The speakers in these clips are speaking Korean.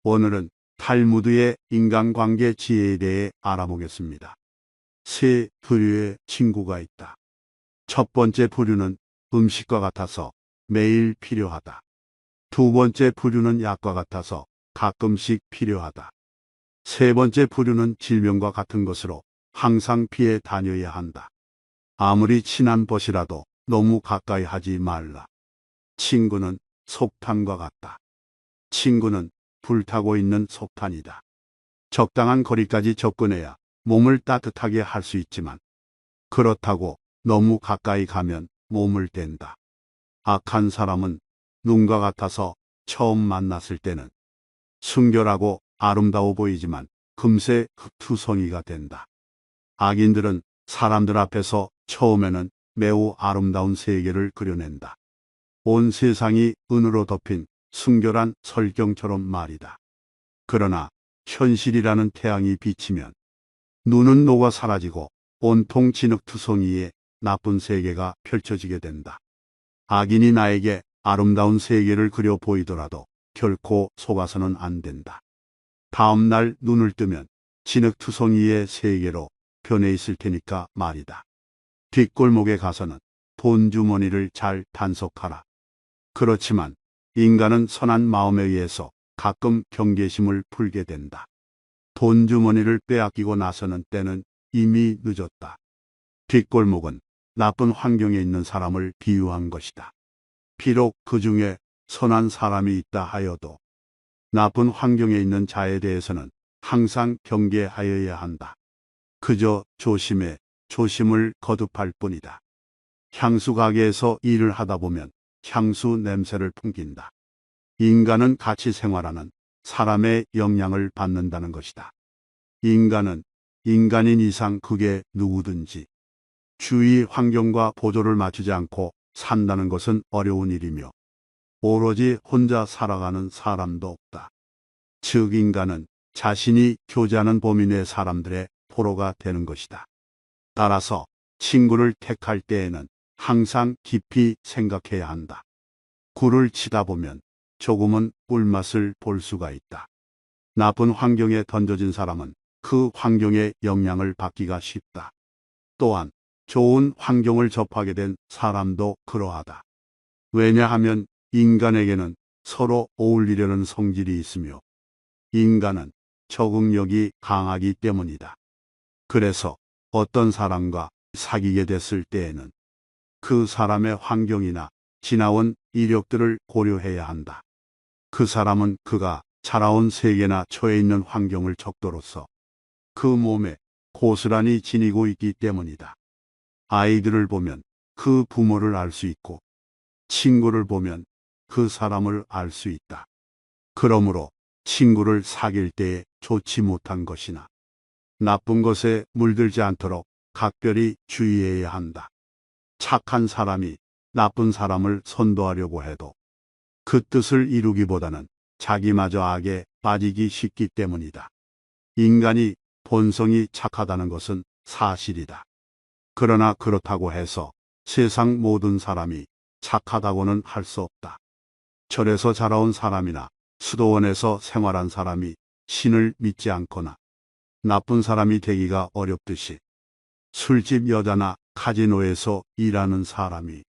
오늘은 탈무드의 인간관계 지혜에 대해 알아보겠습니다. 세 부류의 친구가 있다. 첫 번째 부류는 음식과 같아서 매일 필요하다. 두 번째 부류는 약과 같아서 가끔씩 필요하다. 세 번째 부류는 질병과 같은 것으로 항상 피해 다녀야 한다. 아무리 친한 벗이라도 너무 가까이 하지 말라. 친구는 속탄과 같다. 친구는 불타고 있는 속탄이다. 적당한 거리까지 접근해야 몸을 따뜻하게 할 수 있지만 그렇다고 너무 가까이 가면 몸을 댄다. 악한 사람은 눈과 같아서 처음 만났을 때는 순결하고 아름다워 보이지만 금세 흑투성이가 된다. 악인들은 사람들 앞에서 처음에는 매우 아름다운 세계를 그려낸다. 온 세상이 은으로 덮인 순결한 설경처럼 말이다. 그러나 현실이라는 태양이 비치면 눈은 녹아 사라지고 온통 진흙투성이의 나쁜 세계가 펼쳐지게 된다. 악인이 나에게 아름다운 세계를 그려 보이더라도 결코 속아서는 안 된다. 다음 날 눈을 뜨면 진흙투성이의 세계로 변해 있을 테니까 말이다. 뒷골목에 가서는 돈주머니를 잘 단속하라. 그렇지만 인간은 선한 마음에 의해서 가끔 경계심을 풀게 된다. 돈주머니를 빼앗기고 나서는 때는 이미 늦었다. 뒷골목은 나쁜 환경에 있는 사람을 비유한 것이다. 비록 그 중에 선한 사람이 있다 하여도 나쁜 환경에 있는 자에 대해서는 항상 경계하여야 한다. 그저 조심해 조심을 거듭할 뿐이다. 향수 가게에서 일을 하다 보면 향수 냄새를 풍긴다. 인간은 같이 생활하는 사람의 영향을 받는다는 것이다. 인간은 인간인 이상 그게 누구든지 주위 환경과 보조를 맞추지 않고 산다는 것은 어려운 일이며 오로지 혼자 살아가는 사람도 없다. 즉 인간은 자신이 교제하는 범위 내 사람들의 포로가 되는 것이다. 따라서 친구를 택할 때에는 항상 깊이 생각해야 한다. 굴을 치다 보면 조금은 꿀맛을 볼 수가 있다. 나쁜 환경에 던져진 사람은 그 환경의 영향을 받기가 쉽다. 또한 좋은 환경을 접하게 된 사람도 그러하다. 왜냐하면 인간에게는 서로 어울리려는 성질이 있으며 인간은 적응력이 강하기 때문이다. 그래서 어떤 사람과 사귀게 됐을 때에는 그 사람의 환경이나 지나온 이력들을 고려해야 한다. 그 사람은 그가 자라온 세계나 처해 있는 환경을 척도로서 그 몸에 고스란히 지니고 있기 때문이다. 아이들을 보면 그 부모를 알 수 있고 친구를 보면 그 사람을 알 수 있다. 그러므로 친구를 사귈 때에 좋지 못한 것이나 나쁜 것에 물들지 않도록 각별히 주의해야 한다. 착한 사람이 나쁜 사람을 선도하려고 해도 그 뜻을 이루기보다는 자기마저 악에 빠지기 쉽기 때문이다. 인간이 본성이 착하다는 것은 사실이다. 그러나 그렇다고 해서 세상 모든 사람이 착하다고는 할 수 없다. 절에서 자라온 사람이나 수도원에서 생활한 사람이 신을 믿지 않거나 나쁜 사람이 되기가 어렵듯이 술집 여자나 카지노에서 일하는 사람이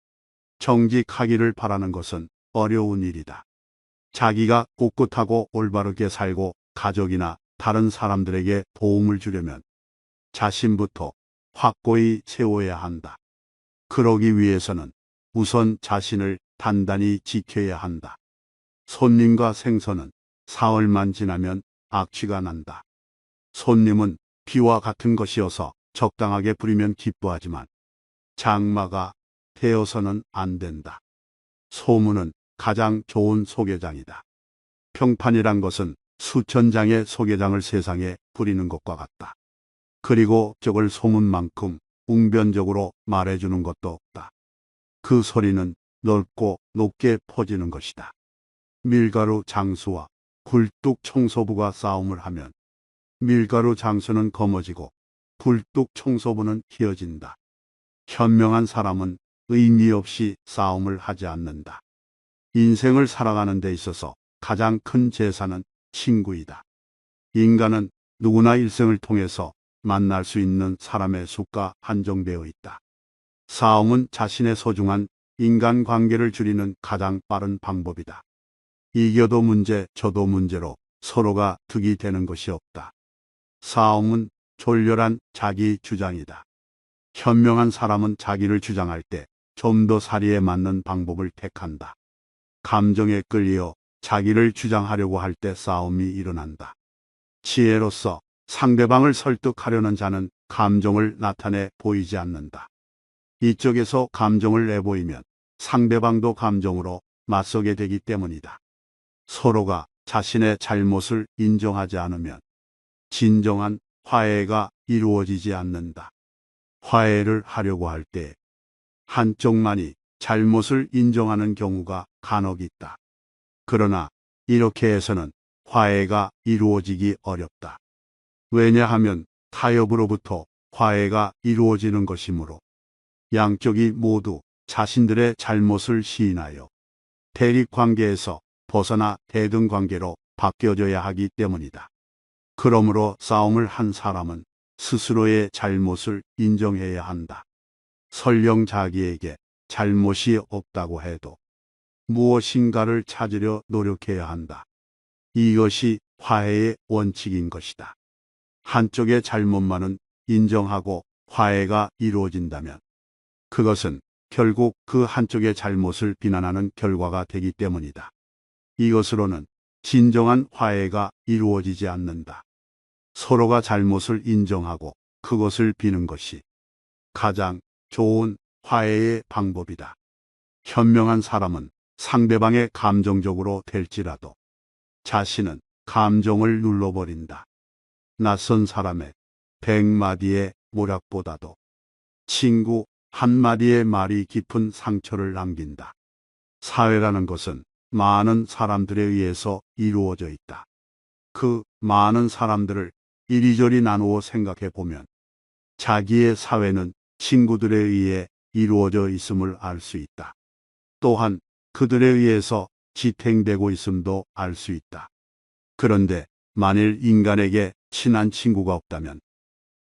정직하기를 바라는 것은 어려운 일이다. 자기가 꿋꿋하고 올바르게 살고 가족이나 다른 사람들에게 도움을 주려면 자신부터 확고히 세워야 한다. 그러기 위해서는 우선 자신을 단단히 지켜야 한다. 손님과 생선은 사흘만 지나면 악취가 난다. 손님은 비와 같은 것이어서 적당하게 부리면 기뻐하지만 장마가 되어서는 안 된다. 소문은 가장 좋은 소개장이다. 평판이란 것은 수천 장의 소개장을 세상에 부리는 것과 같다. 그리고 적을 소문만큼 웅변적으로 말해주는 것도 없다. 그 소리는 넓고 높게 퍼지는 것이다. 밀가루 장수와 굴뚝 청소부가 싸움을 하면 밀가루 장수는 검어지고 굴뚝 청소부는 희어진다. 현명한 사람은 의미 없이 싸움을 하지 않는다. 인생을 살아가는 데 있어서 가장 큰 제사는 친구이다. 인간은 누구나 일생을 통해서 만날 수 있는 사람의 수가 한정되어 있다. 싸움은 자신의 소중한 인간관계를 줄이는 가장 빠른 방법이다. 이겨도 문제, 져도 문제로 서로가 득이 되는 것이 없다. 싸움은 졸렬한 자기 주장이다. 현명한 사람은 자기를 주장할 때 좀 더 사리에 맞는 방법을 택한다. 감정에 끌려 자기를 주장하려고 할 때 싸움이 일어난다. 지혜로서 상대방을 설득하려는 자는 감정을 나타내 보이지 않는다. 이쪽에서 감정을 내보이면 상대방도 감정으로 맞서게 되기 때문이다. 서로가 자신의 잘못을 인정하지 않으면 진정한 화해가 이루어지지 않는다. 화해를 하려고 할 때 한쪽만이 잘못을 인정하는 경우가 간혹 있다. 그러나 이렇게 해서는 화해가 이루어지기 어렵다. 왜냐하면 타협으로부터 화해가 이루어지는 것이므로 양쪽이 모두 자신들의 잘못을 시인하여 대립관계에서 벗어나 대등관계로 바뀌어져야 하기 때문이다. 그러므로 싸움을 한 사람은 스스로의 잘못을 인정해야 한다. 설령 자기에게 잘못이 없다고 해도 무엇인가를 찾으려 노력해야 한다. 이것이 화해의 원칙인 것이다. 한쪽의 잘못만은 인정하고 화해가 이루어진다면 그것은 결국 그 한쪽의 잘못을 비난하는 결과가 되기 때문이다. 이것으로는 진정한 화해가 이루어지지 않는다. 서로가 잘못을 인정하고 그것을 비는 것이 가장 좋은 화해의 방법이다. 현명한 사람은 상대방의 감정적으로 될지라도 자신은 감정을 눌러버린다. 낯선 사람의 100마디의 모략보다도 친구 한마디의 말이 깊은 상처를 남긴다. 사회라는 것은 많은 사람들에 의해서 이루어져 있다. 그 많은 사람들을 이리저리 나누어 생각해 보면 자기의 사회는 친구들에 의해 이루어져 있음을 알 수 있다. 또한 그들에 의해서 지탱되고 있음도 알 수 있다. 그런데 만일 인간에게 친한 친구가 없다면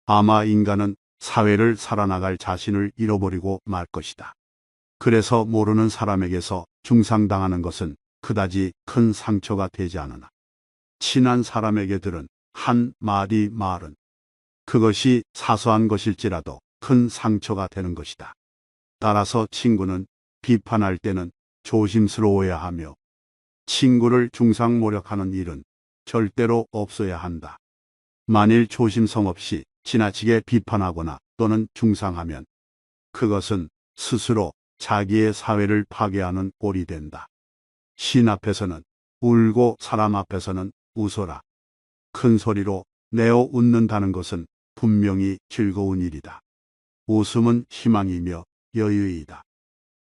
아마 인간은 사회를 살아나갈 자신을 잃어버리고 말 것이다. 그래서 모르는 사람에게서 중상당하는 것은 그다지 큰 상처가 되지 않으나 친한 사람에게 들은 한 마디 말은 그것이 사소한 것일지라도 큰 상처가 되는 것이다. 따라서 친구는 비판할 때는 조심스러워야 하며 친구를 중상모략하는 일은 절대로 없어야 한다. 만일 조심성 없이 지나치게 비판하거나 또는 중상하면 그것은 스스로 자기의 사회를 파괴하는 꼴이 된다. 신 앞에서는 울고 사람 앞에서는 웃어라. 큰 소리로 내어 웃는다는 것은 분명히 즐거운 일이다. 웃음은 희망이며 여유이다.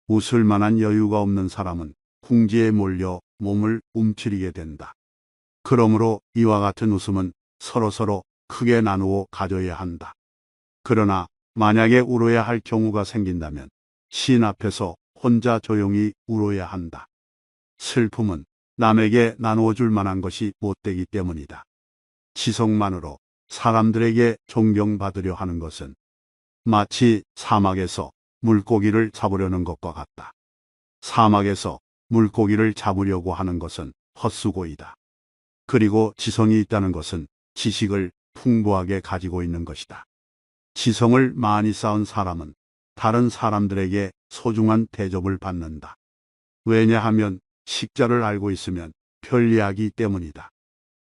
웃을 만한 여유가 없는 사람은 궁지에 몰려 몸을 움츠리게 된다. 그러므로 이와 같은 웃음은 서로서로 크게 나누어 가져야 한다. 그러나 만약에 울어야 할 경우가 생긴다면 신 앞에서 혼자 조용히 울어야 한다. 슬픔은 남에게 나누어 줄 만한 것이 못되기 때문이다. 지성만으로 사람들에게 존경받으려 하는 것은 마치 사막에서 물고기를 잡으려는 것과 같다. 사막에서 물고기를 잡으려고 하는 것은 헛수고이다. 그리고 지성이 있다는 것은 지식을 풍부하게 가지고 있는 것이다. 지성을 많이 쌓은 사람은 다른 사람들에게 소중한 대접을 받는다. 왜냐하면 식자를 알고 있으면 편리하기 때문이다.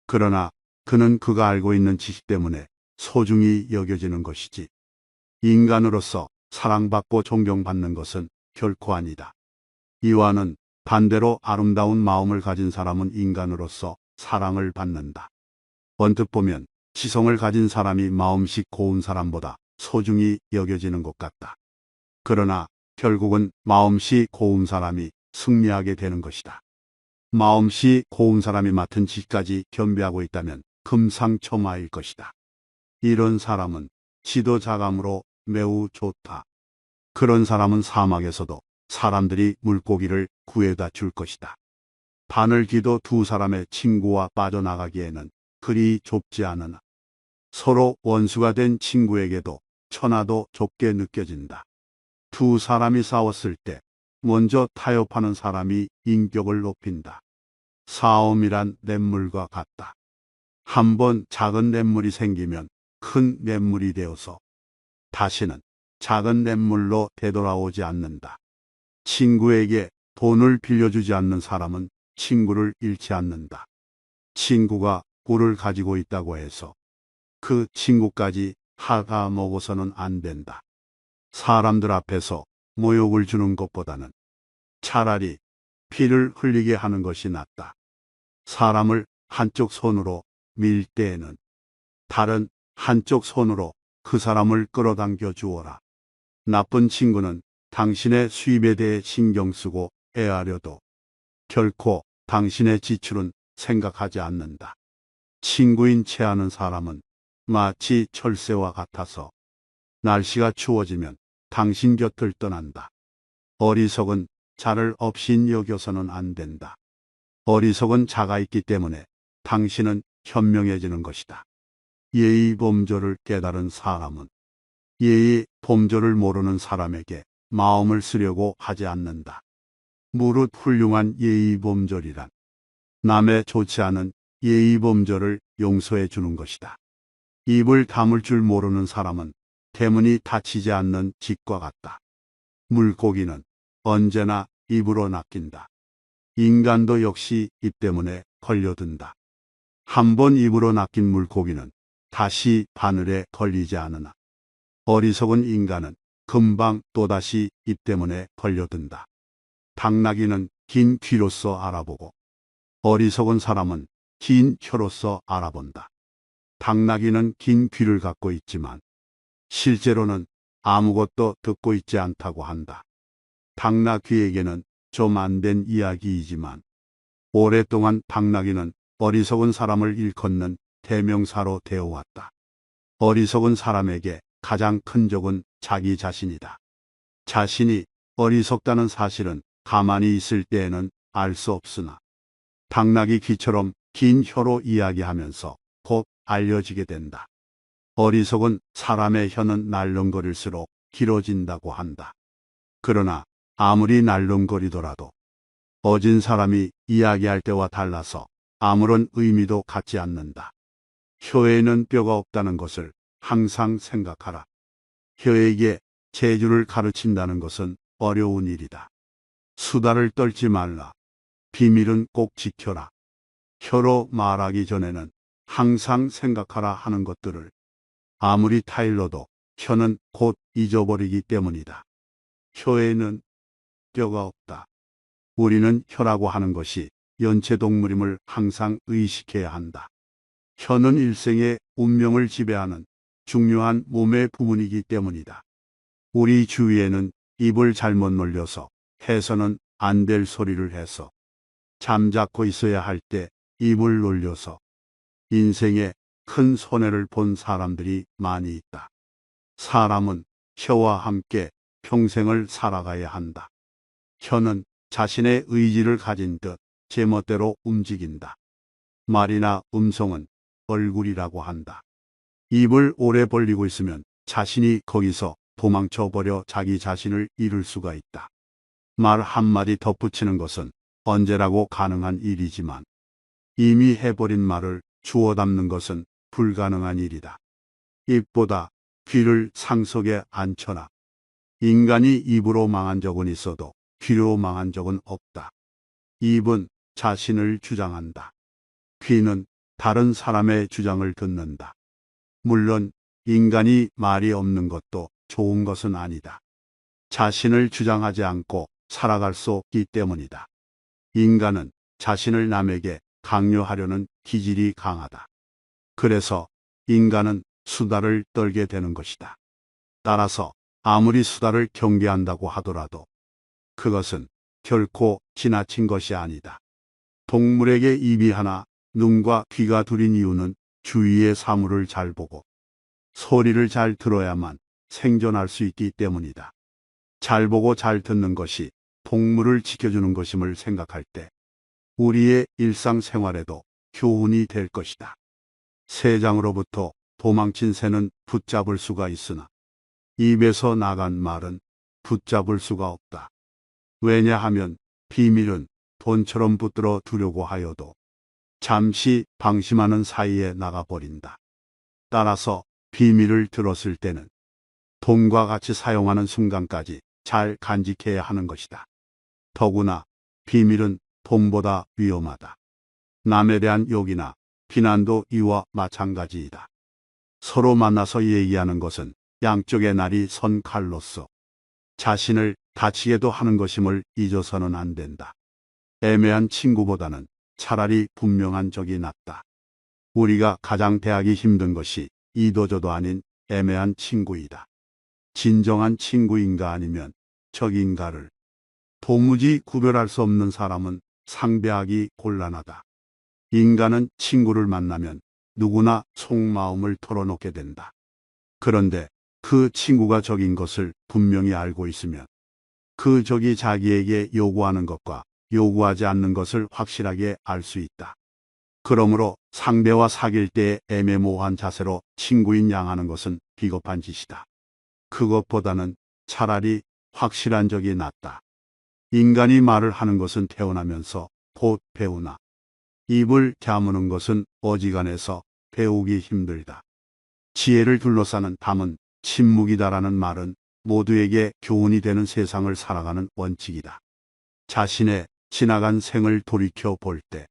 그러나 그는 그가 알고 있는 지식 때문에 소중히 여겨지는 것이지 인간으로서 사랑받고 존경받는 것은 결코 아니다. 이와는 반대로 아름다운 마음을 가진 사람은 인간으로서 사랑을 받는다. 언뜻 보면 지성을 가진 사람이 마음씨 고운 사람보다 소중히 여겨지는 것 같다. 그러나 결국은 마음씨 고운 사람이 승리하게 되는 것이다. 마음씨 고운 사람이 맡은 지까지 겸비하고 있다면 금상첨화일 것이다. 이런 사람은 지도자감으로 매우 좋다. 그런 사람은 사막에서도 사람들이 물고기를 구해다 줄 것이다. 바늘기도 두 사람의 친구와 빠져나가기에는 그리 좁지 않으나 서로 원수가 된 친구에게도 천하도 좁게 느껴진다. 두 사람이 싸웠을 때 먼저 타협하는 사람이 인격을 높인다. 싸움이란 냇물과 같다. 한번 작은 냇물이 생기면 큰 냇물이 되어서 다시는 작은 냇물로 되돌아오지 않는다. 친구에게 돈을 빌려주지 않는 사람은 친구를 잃지 않는다. 친구가 꿀을 가지고 있다고 해서 그 친구까지 하가 먹어서는 안 된다. 사람들 앞에서 모욕을 주는 것보다는 차라리 피를 흘리게 하는 것이 낫다. 사람을 한쪽 손으로 밀 때에는 다른 한쪽 손으로 그 사람을 끌어당겨 주어라. 나쁜 친구는 당신의 수입에 대해 신경 쓰고 애하려도 결코 당신의 지출은 생각하지 않는다. 친구인 채 하는 사람은 마치 철새와 같아서 날씨가 추워지면 당신 곁을 떠난다. 어리석은 자를 업신 여겨서는 안 된다. 어리석은 자가 있기 때문에 당신은 현명해지는 것이다. 예의 범절을 깨달은 사람은 예의 범절을 모르는 사람에게 마음을 쓰려고 하지 않는다. 무릇 훌륭한 예의 범절이란 남의 좋지 않은 예의 범절을 용서해 주는 것이다. 입을 다물 줄 모르는 사람은 대문이 닫히지 않는 집과 같다. 물고기는 언제나 입으로 낚인다. 인간도 역시 입 때문에 걸려든다. 한번 입으로 낚인 물고기는 다시 바늘에 걸리지 않으나 어리석은 인간은 금방 또다시 입 때문에 걸려든다. 당나귀는 긴 귀로서 알아보고 어리석은 사람은 긴 혀로서 알아본다. 당나귀는 긴 귀를 갖고 있지만 실제로는 아무것도 듣고 있지 않다고 한다. 당나귀에게는 좀 안 된 이야기이지만 오랫동안 당나귀는 어리석은 사람을 일컫는 대명사로 되어왔다. 어리석은 사람에게 가장 큰 적은 자기 자신이다. 자신이 어리석다는 사실은 가만히 있을 때에는 알 수 없으나 당나귀 귀처럼 긴 혀로 이야기하면서 곧 알려지게 된다. 어리석은 사람의 혀는 날름거릴수록 길어진다고 한다. 그러나 아무리 날름거리더라도 어진 사람이 이야기할 때와 달라서 아무런 의미도 갖지 않는다. 혀에는 뼈가 없다는 것을 항상 생각하라. 혀에게 재주를 가르친다는 것은 어려운 일이다. 수다를 떨지 말라. 비밀은 꼭 지켜라. 혀로 말하기 전에는 항상 생각하라 하는 것들을 아무리 타일러도 혀는 곧 잊어버리기 때문이다. 혀에는 뼈가 없다. 우리는 혀라고 하는 것이 연체동물임을 항상 의식해야 한다. 혀는 일생의 운명을 지배하는 중요한 몸의 부분이기 때문이다. 우리 주위에는 입을 잘못 놀려서 해서는 안 될 소리를 해서 잠자코 있어야 할 때 입을 놀려서 인생에 큰 손해를 본 사람들이 많이 있다. 사람은 혀와 함께 평생을 살아가야 한다. 혀는 자신의 의지를 가진 듯 제멋대로 움직인다. 말이나 음성은 얼굴이라고 한다. 입을 오래 벌리고 있으면 자신이 거기서 도망쳐 버려 자기 자신을 잃을 수가 있다. 말 한마디 덧붙이는 것은 언제라고 가능한 일이지만 이미 해버린 말을 주워 담는 것은 불가능한 일이다. 입보다 귀를 상속에 앉혀라. 인간이 입으로 망한 적은 있어도 귀로 망한 적은 없다. 입은 자신을 주장한다. 귀는 다른 사람의 주장을 듣는다. 물론 인간이 말이 없는 것도 좋은 것은 아니다. 자신을 주장하지 않고 살아갈 수 없기 때문이다. 인간은 자신을 남에게 강요하려는 기질이 강하다. 그래서 인간은 수다를 떨게 되는 것이다. 따라서 아무리 수다를 경계한다고 하더라도 그것은 결코 지나친 것이 아니다. 동물에게 입이 하나, 눈과 귀가 둘인 이유는 주위의 사물을 잘 보고 소리를 잘 들어야만 생존할 수 있기 때문이다. 잘 보고 잘 듣는 것이 동물을 지켜주는 것임을 생각할 때 우리의 일상생활에도 교훈이 될 것이다. 새장으로부터 도망친 새는 붙잡을 수가 있으나 입에서 나간 말은 붙잡을 수가 없다. 왜냐하면 비밀은 돈처럼 붙들어 두려고 하여도 잠시 방심하는 사이에 나가버린다. 따라서 비밀을 들었을 때는 돈과 같이 사용하는 순간까지 잘 간직해야 하는 것이다. 더구나 비밀은 돈보다 위험하다. 남에 대한 욕이나 비난도 이와 마찬가지이다. 서로 만나서 얘기하는 것은 양쪽의 날이 선 칼로서 자신을 다치게도 하는 것임을 잊어서는 안 된다. 애매한 친구보다는 차라리 분명한 적이 낫다. 우리가 가장 대하기 힘든 것이 이도저도 아닌 애매한 친구이다. 진정한 친구인가 아니면 적인가를 도무지 구별할 수 없는 사람은 상대하기 곤란하다. 인간은 친구를 만나면 누구나 속마음을 털어놓게 된다. 그런데 그 친구가 적인 것을 분명히 알고 있으면 그 적이 자기에게 요구하는 것과 요구하지 않는 것을 확실하게 알 수 있다. 그러므로 상대와 사귈 때의 애매모호한 자세로 친구인 양하는 것은 비겁한 짓이다. 그것보다는 차라리 확실한 적이 낫다. 인간이 말을 하는 것은 태어나면서 곧 배우나 입을 다무는 것은 어지간해서 배우기 힘들다. 지혜를 둘러싸는 담은 침묵이다라는 말은 모두에게 교훈이 되는 세상을 살아가는 원칙이다. 자신의 지나간 생을 돌이켜 볼 때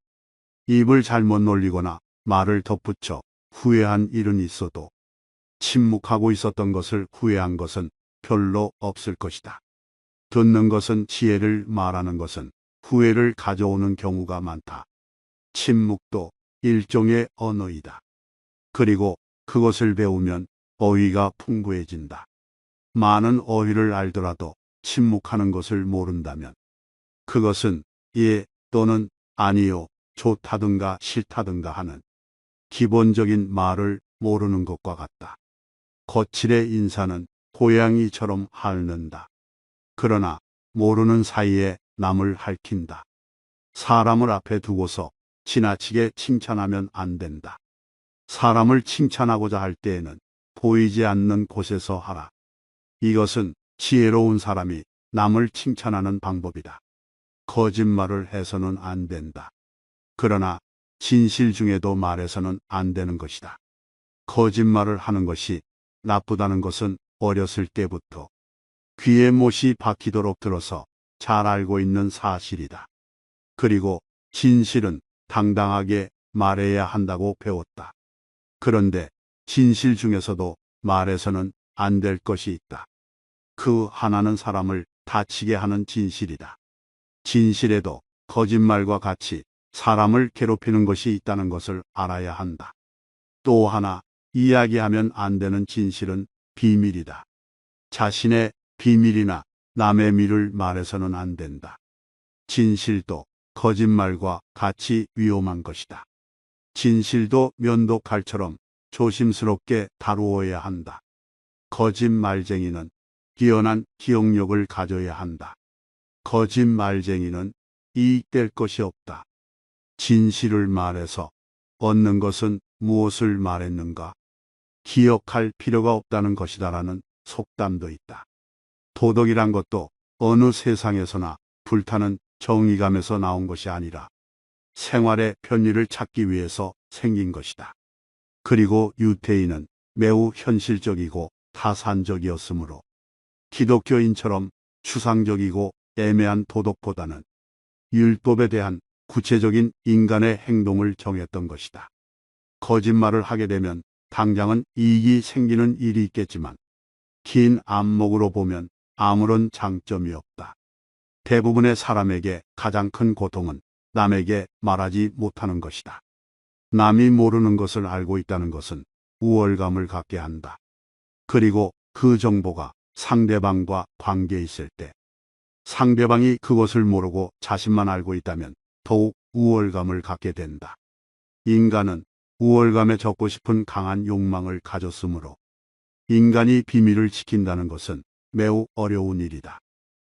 입을 잘못 놀리거나 말을 덧붙여 후회한 일은 있어도 침묵하고 있었던 것을 후회한 것은 별로 없을 것이다. 듣는 것은 지혜를, 말하는 것은 후회를 가져오는 경우가 많다. 침묵도 일종의 언어이다. 그리고 그것을 배우면 어휘가 풍부해진다. 많은 어휘를 알더라도 침묵하는 것을 모른다면 그것은 예 또는 아니요, 좋다든가 싫다든가 하는 기본적인 말을 모르는 것과 같다. 거칠의 인사는 고양이처럼 핥는다. 그러나 모르는 사이에 남을 핥힌다. 사람을 앞에 두고서 지나치게 칭찬하면 안 된다. 사람을 칭찬하고자 할 때에는 보이지 않는 곳에서 하라. 이것은 지혜로운 사람이 남을 칭찬하는 방법이다. 거짓말을 해서는 안 된다. 그러나 진실 중에도 말해서는 안 되는 것이다. 거짓말을 하는 것이 나쁘다는 것은 어렸을 때부터 귀에 못이 박히도록 들어서 잘 알고 있는 사실이다. 그리고 진실은 당당하게 말해야 한다고 배웠다. 그런데 진실 중에서도 말해서는 안 될 것이 있다. 그 하나는 사람을 다치게 하는 진실이다. 진실에도 거짓말과 같이 사람을 괴롭히는 것이 있다는 것을 알아야 한다. 또 하나, 이야기하면 안 되는 진실은 비밀이다. 자신의 비밀이나 남의 미를 말해서는 안 된다. 진실도 거짓말과 같이 위험한 것이다. 진실도 면도칼처럼 조심스럽게 다루어야 한다. 거짓말쟁이는 뛰어난 기억력을 가져야 한다. 거짓말쟁이는 이익될 것이 없다. 진실을 말해서 얻는 것은 무엇을 말했는가? 기억할 필요가 없다는 것이다라는 속담도 있다. 도덕이란 것도 어느 세상에서나 불타는 정의감에서 나온 것이 아니라 생활의 편리를 찾기 위해서 생긴 것이다. 그리고 유태인은 매우 현실적이고 타산적이었으므로 기독교인처럼 추상적이고 애매한 도덕보다는 율법에 대한 구체적인 인간의 행동을 정했던 것이다. 거짓말을 하게 되면 당장은 이익이 생기는 일이 있겠지만 긴 안목으로 보면 아무런 장점이 없다. 대부분의 사람에게 가장 큰 고통은 남에게 말하지 못하는 것이다. 남이 모르는 것을 알고 있다는 것은 우월감을 갖게 한다. 그리고 그 정보가 상대방과 관계에 있을 때 상대방이 그것을 모르고 자신만 알고 있다면 더욱 우월감을 갖게 된다. 인간은 우월감에 젖고 싶은 강한 욕망을 가졌으므로 인간이 비밀을 지킨다는 것은 매우 어려운 일이다.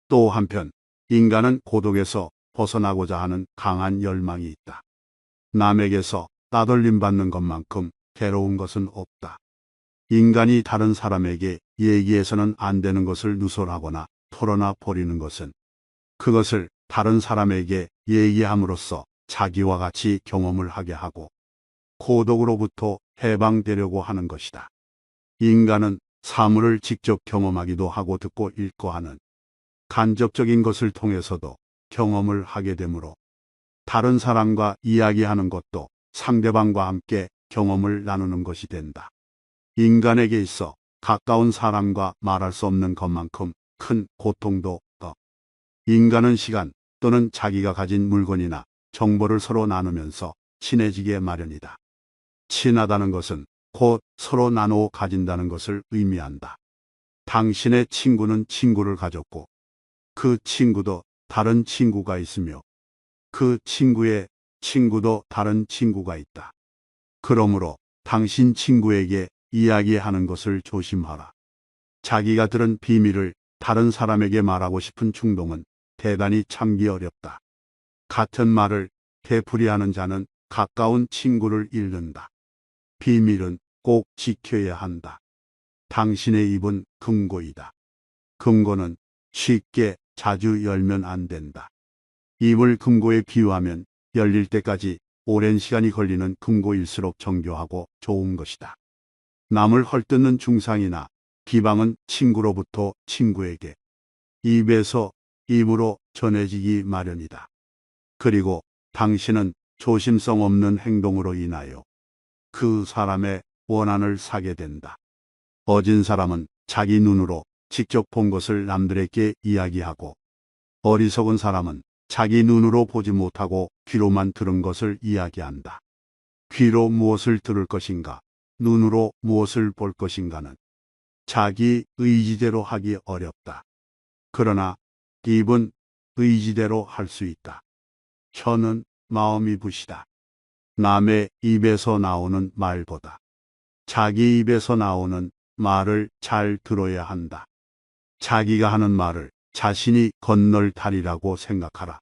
또 한편 인간은 고독에서 벗어나고자 하는 강한 열망이 있다. 남에게서 따돌림 받는 것만큼 괴로운 것은 없다. 인간이 다른 사람에게 얘기해서는 안 되는 것을 누설하거나 털어놔 버리는 것은 그것을 다른 사람에게 얘기함으로써 자기와 같이 경험을 하게 하고 고독으로부터 해방되려고 하는 것이다. 인간은 사물을 직접 경험하기도 하고 듣고 읽고 하는 간접적인 것을 통해서도 경험을 하게 되므로 다른 사람과 이야기하는 것도 상대방과 함께 경험을 나누는 것이 된다. 인간에게 있어 가까운 사람과 말할 수 없는 것만큼 큰 고통도 없다. 인간은 시간 또는 자기가 가진 물건이나 정보를 서로 나누면서 친해지게 마련이다. 친하다는 것은 곧 서로 나누어 가진다는 것을 의미한다. 당신의 친구는 친구를 가졌고 그 친구도 다른 친구가 있으며 그 친구의 친구도 다른 친구가 있다. 그러므로 당신 친구에게 이야기하는 것을 조심하라. 자기가 들은 비밀을 다른 사람에게 말하고 싶은 충동은 대단히 참기 어렵다. 같은 말을 되풀이하는 자는 가까운 친구를 잃는다. 비밀은 꼭 지켜야 한다. 당신의 입은 금고이다. 금고는 쉽게 자주 열면 안 된다. 입을 금고에 비유하면 열릴 때까지 오랜 시간이 걸리는 금고일수록 정교하고 좋은 것이다. 남을 헐뜯는 중상이나 비방은 친구로부터 친구에게, 입에서 입으로 전해지기 마련이다. 그리고 당신은 조심성 없는 행동으로 인하여 그 사람의 원한을 사게 된다. 어진 사람은 자기 눈으로 직접 본 것을 남들에게 이야기하고 어리석은 사람은 자기 눈으로 보지 못하고 귀로만 들은 것을 이야기한다. 귀로 무엇을 들을 것인가, 눈으로 무엇을 볼 것인가는 자기 의지대로 하기 어렵다. 그러나 입은 의지대로 할 수 있다. 혀는 마음이 붓이다. 남의 입에서 나오는 말보다 자기 입에서 나오는 말을 잘 들어야 한다. 자기가 하는 말을 자신이 건널 다리라고 생각하라.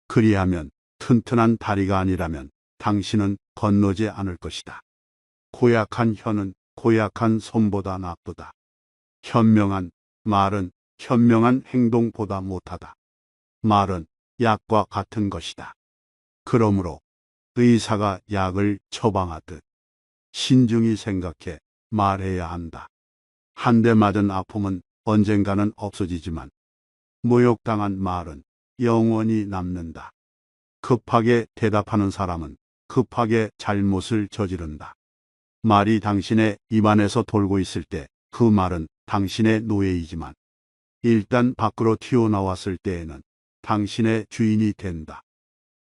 그리하면 튼튼한 다리가 아니라면 당신은 건너지 않을 것이다. 고약한 혀는 고약한 손보다 나쁘다. 현명한 말은 현명한 행동보다 못하다. 말은 약과 같은 것이다. 그러므로 의사가 약을 처방하듯 신중히 생각해 말해야 한다. 한 대 맞은 아픔은 언젠가는 없어지지만 모욕당한 말은 영원히 남는다. 급하게 대답하는 사람은 급하게 잘못을 저지른다. 말이 당신의 입안에서 돌고 있을 때 그 말은 당신의 노예이지만 일단 밖으로 튀어나왔을 때에는 당신의 주인이 된다.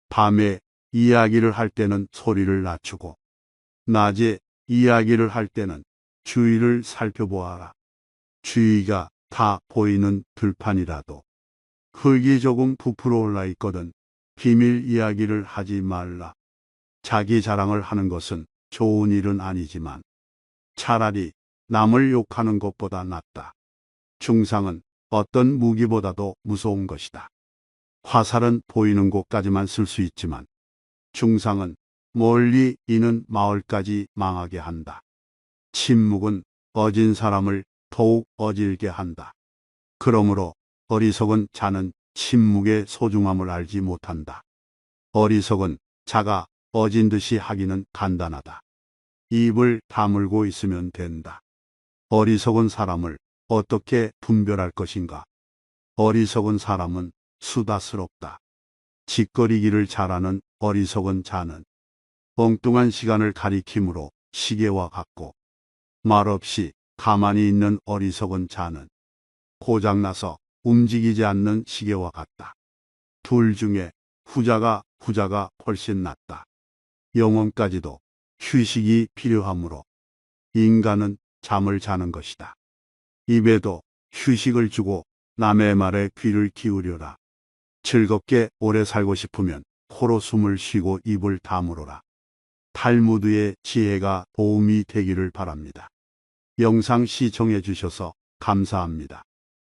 밤에 이야기를 할 때는 소리를 낮추고 낮에 이야기를 할 때는 주위를 살펴보아라. 주위가 다 보이는 들판이라도 흙이 조금 부풀어 올라 있거든 비밀 이야기를 하지 말라. 자기 자랑을 하는 것은 좋은 일은 아니지만 차라리 남을 욕하는 것보다 낫다. 중상은 어떤 무기보다도 무서운 것이다. 화살은 보이는 곳까지만 쓸 수 있지만 중상은 멀리 있는 마을까지 망하게 한다. 침묵은 어진 사람을 더욱 어질게 한다. 그러므로 어리석은 자는 침묵의 소중함을 알지 못한다. 어리석은 자가 어진 듯이 하기는 간단하다. 입을 다물고 있으면 된다. 어리석은 사람을 어떻게 분별할 것인가? 어리석은 사람은 수다스럽다. 짓거리기를 잘하는 어리석은 자는 엉뚱한 시간을 가리킴으로 시계와 같고 말없이 가만히 있는 어리석은 자는 고장나서 움직이지 않는 시계와 같다. 둘 중에 후자가 훨씬 낫다. 영혼까지도 휴식이 필요하므로 인간은 잠을 자는 것이다. 입에도 휴식을 주고 남의 말에 귀를 기울여라. 즐겁게 오래 살고 싶으면 코로 숨을 쉬고 입을 다물어라. 탈무드의 지혜가 도움이 되기를 바랍니다. 영상 시청해 주셔서 감사합니다.